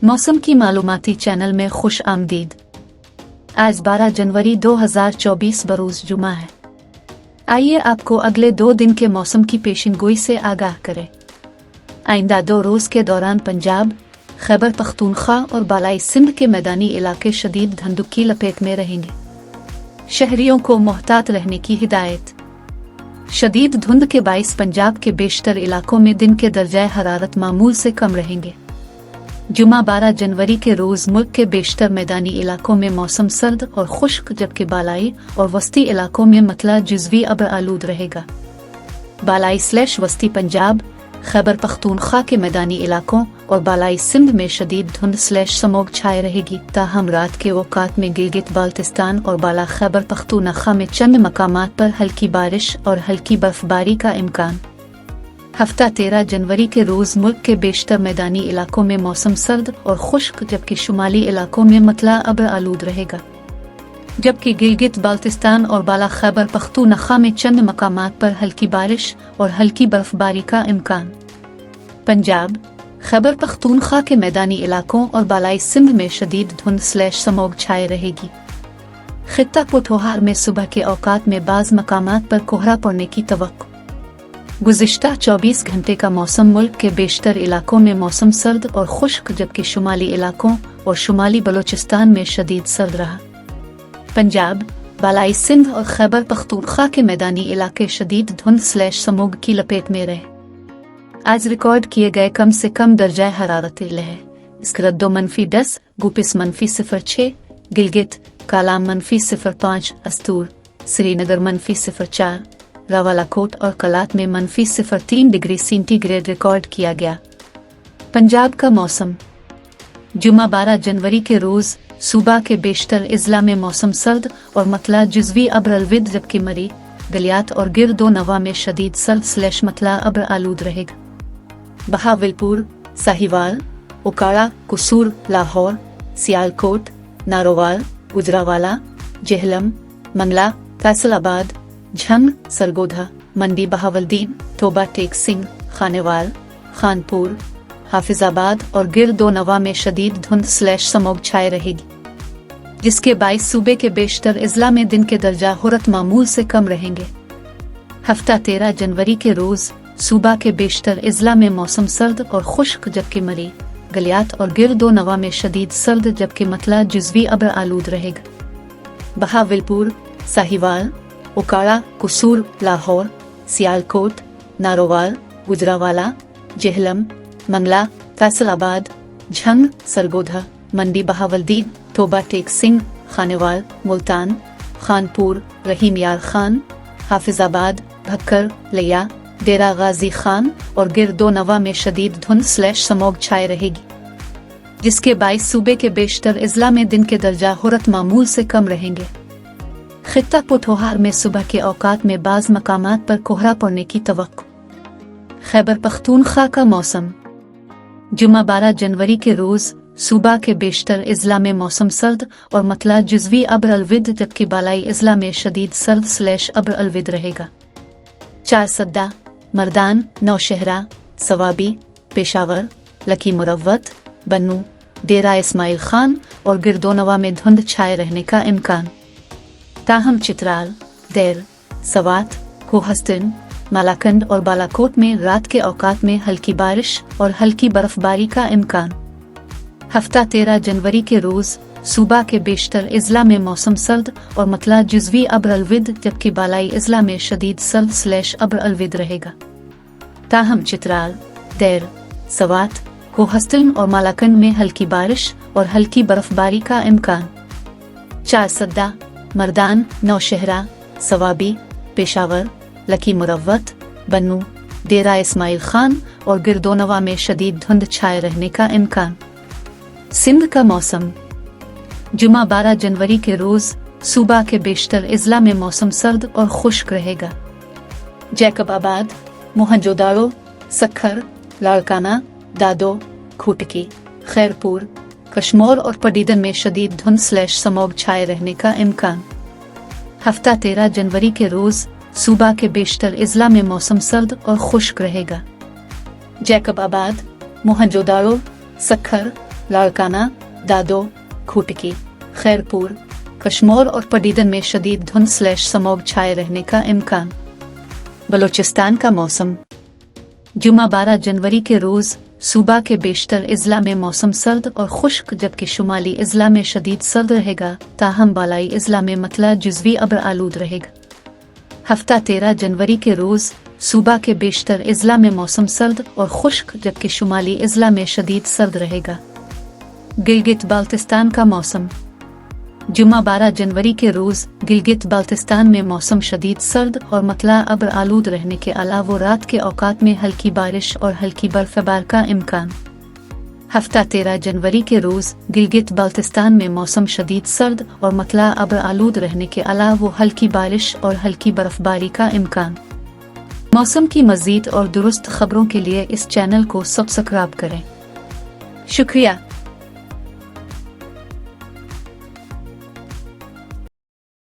मौसम की मालूमाती चैनल में खुश आमदीद। आज 12 जनवरी 2024 बरोज़ जुमा है। आइए आपको अगले 2 दिन के मौसम की पेशिनगोई से आगाह करें। आइंदा 2 रोज़ के दौरान पंजाब, खैबर पख्तूनख्वा और बालाई सिंध के मैदानी इलाके शदीद धुंध की लपेट में रहेंगे। शहरियों को मोहतात रहने की हिदायत। शदीद धुंध के बाइस पंजाब के बेशतर इलाकों में दिन के दर्जाए हरारत मामूल से कम रहेंगे। जुमा 12 जनवरी के रोज मुल्क के बेशतर मैदानी इलाकों में मौसम सर्द और खुश्क, जबकि बालाई और वस्ती इलाकों में मतला जुज़वी अब्र आलूद रहेगा। बालाई/वस्ती पंजाब, खैबर पख्तूनख्वा के मैदानी इलाकों और बालाई सिंध में शदीद धुंध/स्मॉग छाए रहेगी। ताहम रात के औकात में गिलगित बाल्टिस्तान और बाला खैबर पख्तूनख्वा में चंद मकामात पर हल्की बारिश और हल्की बर्फबारी का इम्कान। हफ्ता 13 जनवरी के रोज मुल्क के बेशतर मैदानी इलाकों में मौसम सर्द और खुश्क, जबकि शुमाली इलाकों में मतला अब्र आलूद रहेगा। जबकि गिलगित बाल्टिस्तान और बाला खैबर पख्तूनख्वा में चंद मकामात पर हल्की बारिश और हल्की बर्फबारी का इम्कान। पंजाब, खैबर पख्तूनख्वा के मैदानी इलाकों और बालाई सिंध में शदीद धुंध/स्मॉग छाए रहेगी। खित्ता पोठोहार में सुबह के औकात में बाज़ मकामात पर कोहरा पड़ने की तवक्को। गुज़िश्ता 24 घंटे का मौसम मुल्क के बेशतर इलाकों में मौसम सर्द और खुश्क, जबकि शुमाली इलाकों और शुमाली बलोचिस्तान में शदीद सर्द रहा। पंजाब, बालाई सिंध और खैबर पख्तूनख्वा के मैदानी इलाके शदीद धुंध/स्मॉग की लपेट में रहे। आज रिकॉर्ड किए गए कम से कम दर्जाए हरारत है स्करदो -10, गुपिस -06, गिलगित कालाम -05, अस्तूर श्रीनगर -04, रावलाकोट और कलात में -03 डिग्री सेंटीग्रेड रिकॉर्ड किया गया। पंजाब का मौसम। जुमा 12 जनवरी के रोज सूबा के बेशतर इजला में मौसम सर्द और मतला जुज़वी अब्र अलविद, जबकि मरी, गलियात और गिरदो नवा में शदीद सर्द/मतला अब्र आलूद रहेगा। बहावलपुर, साहिवाल, उकाड़ा, कुसूर, लाहौर, सियालकोट, नारोवाल, गुजरावाला, जेहलम, मंगला, फैसलाबाद, झंग, सरगोधा, मंडी बहावलदीन, तोबा टेक सिंह, खानेवाल, खानपुर, हाफिजाबाद और गिरदो नवा में शदीद धुंध/स्मॉग छाए रहेगी, जिसके बाइस सूबे के बेशतर इजला में दिन के दर्जा हुरत मामूल से कम रहेंगे। हफ्ता 13 जनवरी के रोज सूबा के बेशतर इजला में मौसम सर्द और खुश्क, जबकि मरी, गलियात और गिरदो नवा में शदीद सर्द, जबकि मतला जुज़वी अब्र आलूद रहेगा। बहावलपुर, साहिवाल, उकाड़ा, कुसूर, लाहौर, सियालकोट, नारोवाल, गुजरावाला, जेहलम, मंगला, फैसलाबाद, झंग, सरगोधा, मंडी बहावलदीन, तोबा टेक सिंह, खानेवाल, मुल्तान, खानपुर, रहीम यार खान, हाफिजाबाद, भक्कर, लिया, डेरा गाजी खान और गिरदो नवा में शदीद धुंध/स्मॉग छाए रहेगी, जिसके 22 सूबे के बेशतर इजला में दिन के दर्जा हुरत मामूल से कम रहेंगे। खित्ता पोठोहार में सुबह के औकात में बाज़ मकामात पर कोहरा पड़ने की तवक्को। खैबर पख्तूनख्वा का मौसम। जुमा 12 जनवरी के रोज सूबा के बेशतर इजला में मौसम सर्द और मतला जुज़वी अब्र अलविद, जबकि बालाई इजला में शदीद सर्द/अब्र अलविद रहेगा। चारसद्दा, मर्दान, नौशहरा, सवाबी, पेशावर, लकी मुरव्वत, बन्नू, डेरा इस्माइल खान और गिरदोनवा में धुंध छाए रहने का इम्कान। ताहम चित्राल, देर, सवात, कोहस्तिन, मालाकंड और बालाकोट में रात के औकात में हल्की बारिश और हल्की बर्फबारी का इम्कान। हफ्ता 13 जनवरी के रोज सूबा के बेशतर इजला में मौसम सर्द और मतला जुज़वी अब्र अलविद, जबकि बालाई इजला में शदीद सर्द/अब्र अलविद रहेगा। ताहम चित्राल, देर, सवात, कोहस्तिन और मालाकंड में हल्की बारिश और हल्की बर्फबारी का इम्कान। चारसद्दा, मर्दान, नौशहरा, सवाबी, पेशावर, लकी मुरव्वत, बन्नू, डेरा इस्माइल खान और गिरदोनवा में शदीद धुंध छाए रहने का इम्कान। सिंध का मौसम। जुमा 12 जनवरी के रोज सूबा के बेशतर इजला में मौसम सर्द और खुश्क रहेगा। जैकबाबाद, मोहनजोदाड़ो, सक्खर, लाड़काना, दादो, खूटकी, खैरपुर, कश्मोर और पडीदन में शदीद धुंध/स्मॉग छाए रहने का इम्कान। हफ्ता 13 जनवरी के रोज सूबा के बेशतर इजला में मौसम सर्द और खुश्क रहेगा। जैकबाबाद, मोहनजोदाड़ो, सक्खर, लाड़काना, दादो, खूटकी, खैरपुर, कश्मीर और पडीदन में शदीद धुंध/स्मॉग छाए रहने का इम्कान। बलूचिस्तान का मौसम। जुमा 12 जनवरी के रोज़ सूबा के बेशतर इज़ला में मौसम सर्द और खुश्क जबकि शुमाली इज़ला में शदीद सर्द रहेगा, ताहम बालाई इज़ला में मतला जुज़वी अब्र आलूद रहेगा। हफ्ता 13 जनवरी के रोज़ सूबा के बेशतर इज़ला में मौसम सर्द और खुश्क जबकि शुमाली इज़ला में शदीद सर्द रहेगा। गिलगित बाल्तिस्तान का मौसम। जुमा 12 जनवरी के रोज़ गिलगित बाल्तिस्तान में मौसम शदीद सर्द और मतला अब्र आलूद रहने के अलावा रात के औकात में हल्की बारिश और हल्की बर्फबारी का इम्कान। हफ्ता 13 जनवरी के रोज़ गिलगित बाल्तिस्तान में मौसम शदीद सर्द और मतला अब्र आलूद रहने के अलावा हल्की बारिश और हल्की बर्फबारी का इम्कान। मौसम की मज़ीद और दुरुस्त खबरों के लिए इस चैनल को सब्सक्राइब करें। शुक्रिया।